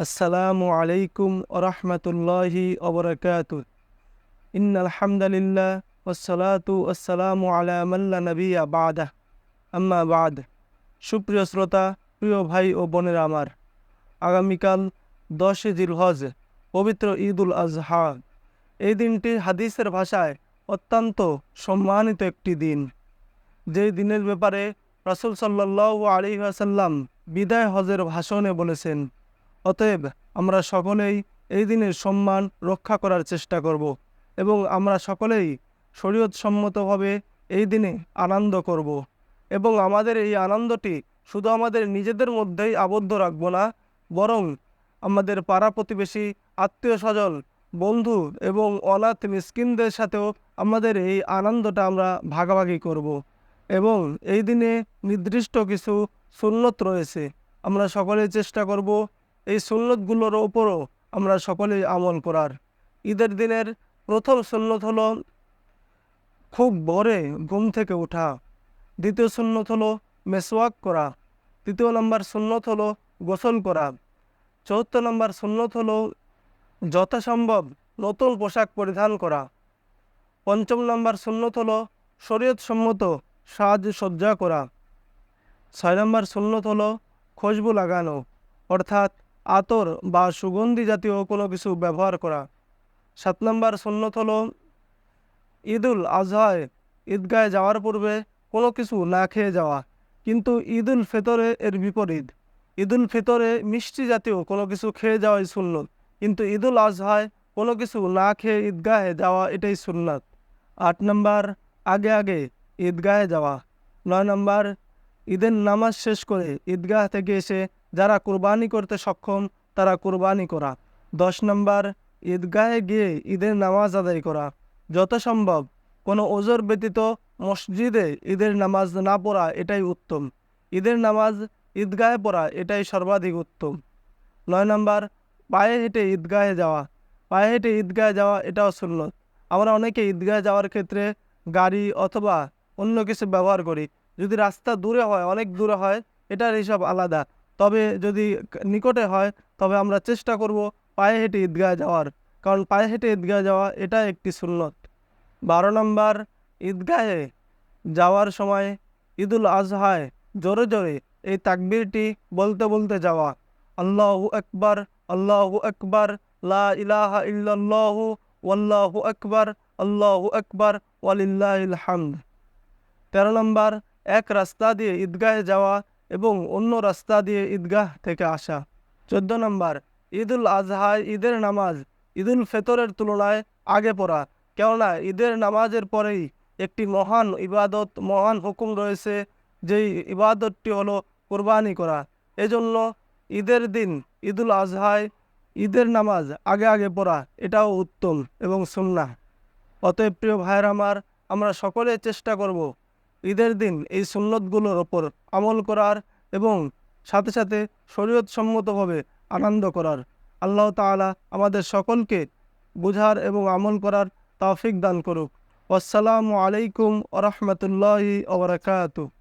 আসসালামু আলাইকুম ওরহমতুল্লাহি ওবরাকাতুহ। ইন্নাল হামদালিল্লাহ ওয়াসসালাতু ওয়াসসালামু আলা মাল্লা নাবিয়্যা বা'দাহ, আম্মা বা'দ। সুপ্রিয় শ্রোতা, প্রিয় ভাই ও বোনেরা আমার, আগামীকাল 10 জিলহজ, পবিত্র ঈদুল আজহা। এই দিনটি হাদিসের ভাষায় অত্যন্ত সম্মানিত একটি দিন, যেই দিনের ব্যাপারে রাসূল সাল্লাল্লাহু আলাইহি ওয়াসাল্লাম বিদায় হজের ভাষণে বলেছেন। অতএব আমরা সকলেই এই দিনের সম্মান রক্ষা করার চেষ্টা করব এবং আমরা সকলেই শরীয়তসম্মতভাবে এই দিনে আনন্দ করব এবং আমাদের এই আনন্দটি শুধু আমাদের নিজেদের মধ্যেই আবদ্ধ রাখব না, বরং আমাদের পাড়া প্রতিবেশী, আত্মীয় স্বজন, বন্ধু এবং অনাথ মিসকিনদের সাথেও আমাদের এই আনন্দটা আমরা ভাগাভাগি করব। এবং এই দিনে নির্দিষ্ট কিছু সুন্নত রয়েছে, আমরা সকলেই চেষ্টা করব এই সুন্নতগুলোর ওপরও আমরা সকলেই আমল করার। ঈদের দিনের প্রথম সুন্নত হলো খুব ভোরে ঘুম থেকে ওঠা। দ্বিতীয় সুন্নত হলো মেসওয়াক করা। তৃতীয় নম্বর সুন্নত হলো গোসল করা। চতুর্থ নম্বর সুন্নত হলো যথাসম্ভব নতুন পোশাক পরিধান করা। পঞ্চম নম্বর সুন্নত হলো শরীয়তসম্মত সাজসজ্জা করা। 6 নম্বর সুন্নত হলো খুশবু লাগানো, অর্থাৎ আতর বা সুগন্ধি জাতীয় কোনো কিছু ব্যবহার করা। 7 নম্বর সুন্নত হলো ঈদুল আজহায় ঈদগাহে যাওয়ার পূর্বে কোনো কিছু না খেয়ে যাওয়া, কিন্তু ঈদুল ফিতরে এর বিপরীত। ঈদুল ফিতরে মিষ্টি জাতীয় কোনো কিছু খেয়ে যাওয়াই সুন্নত, কিন্তু ঈদুল আজহায় কোনো কিছু না খেয়ে ঈদগাহে যাওয়া এটাই সুন্নাত। 8 নম্বর আগে আগে ঈদগাহে যাওয়া। 9 নম্বর ঈদের নামাজ শেষ করে ঈদগাহ থেকে এসে যারা কুরবানি করতে সক্ষম তারা কুরবানি করা। 10 নম্বর ঈদগাহে গিয়ে ঈদের নামাজ আদায় করা। যথাসম্ভব কোনো ওজর ব্যতীত মসজিদে ঈদের নামাজ না পড়া এটাই উত্তম। ঈদের নামাজ ঈদগাহে পড়া এটাই সর্বাধিক উত্তম। 9 নম্বর পায়ে হেঁটে ঈদগাহে যাওয়া। পায়ে হেঁটে ঈদগাহে যাওয়া এটাও সুন্নত। আমরা অনেকে ঈদগাহে যাওয়ার ক্ষেত্রে গাড়ি অথবা অন্য কিছু ব্যবহার করি। যদি রাস্তা দূরে হয়, অনেক দূরে হয়, এটার হিসাব আলাদা। তবে যদি নিকটে হয়, তবে আমরা চেষ্টা করব পায়ে হেঁটে ঈদগাহে যাওয়ার, কারণ পায়ে হেঁটে ঈদগাহে যাওয়া এটা একটি সুন্নত। 12 নম্বর ঈদগাহে যাওয়ার সময় ঈদুল আজহায় জোরে জোরে এই তাকবীরটি বলতে বলতে যাওয়া। আল্লাহু আকবার, আল্লাহু আকবার, লা ইলাহা ইল্লাল্লাহু ওয়াল্লাহু আকবার, আল্লাহু আকবার, ওয়ালিল্লাহিল হামদ। 13 নম্বর এক রাস্তা দিয়ে ঈদগাহে যাওয়া এবং অন্য রাস্তা দিয়ে ঈদগাহ থেকে আসা। 14 নম্বর ঈদুল আজহায় ঈদের নামাজ ঈদুল ফিতরের তুলনায় আগে পড়া, কেননা ঈদের নামাজের পরেই একটি মহান ইবাদত, মহান হুকুম রয়েছে, যেই ইবাদতটি হলো কুরবানি করা। এজন্য ঈদের দিন ঈদুল আজহায় ঈদের নামাজ আগে আগে পড়া এটাও উত্তম এবং সুন্নাহ। অতএব প্রিয় ভাইয়ের আমার, আমরা সকলে চেষ্টা করব ঈদের দিন এই সুন্নতগুলোর ওপর আমল করার এবং সাথে সাথে শরীয়তসম্মতভাবে আনন্দ করার। আল্লাহ তাআলা আমাদের সকলকে বুঝার এবং আমল করার তৌফিক দান করুক। আসসালামু আলাইকুম ওয়া রাহমাতুল্লাহি ওয়া বারাকাতুহু।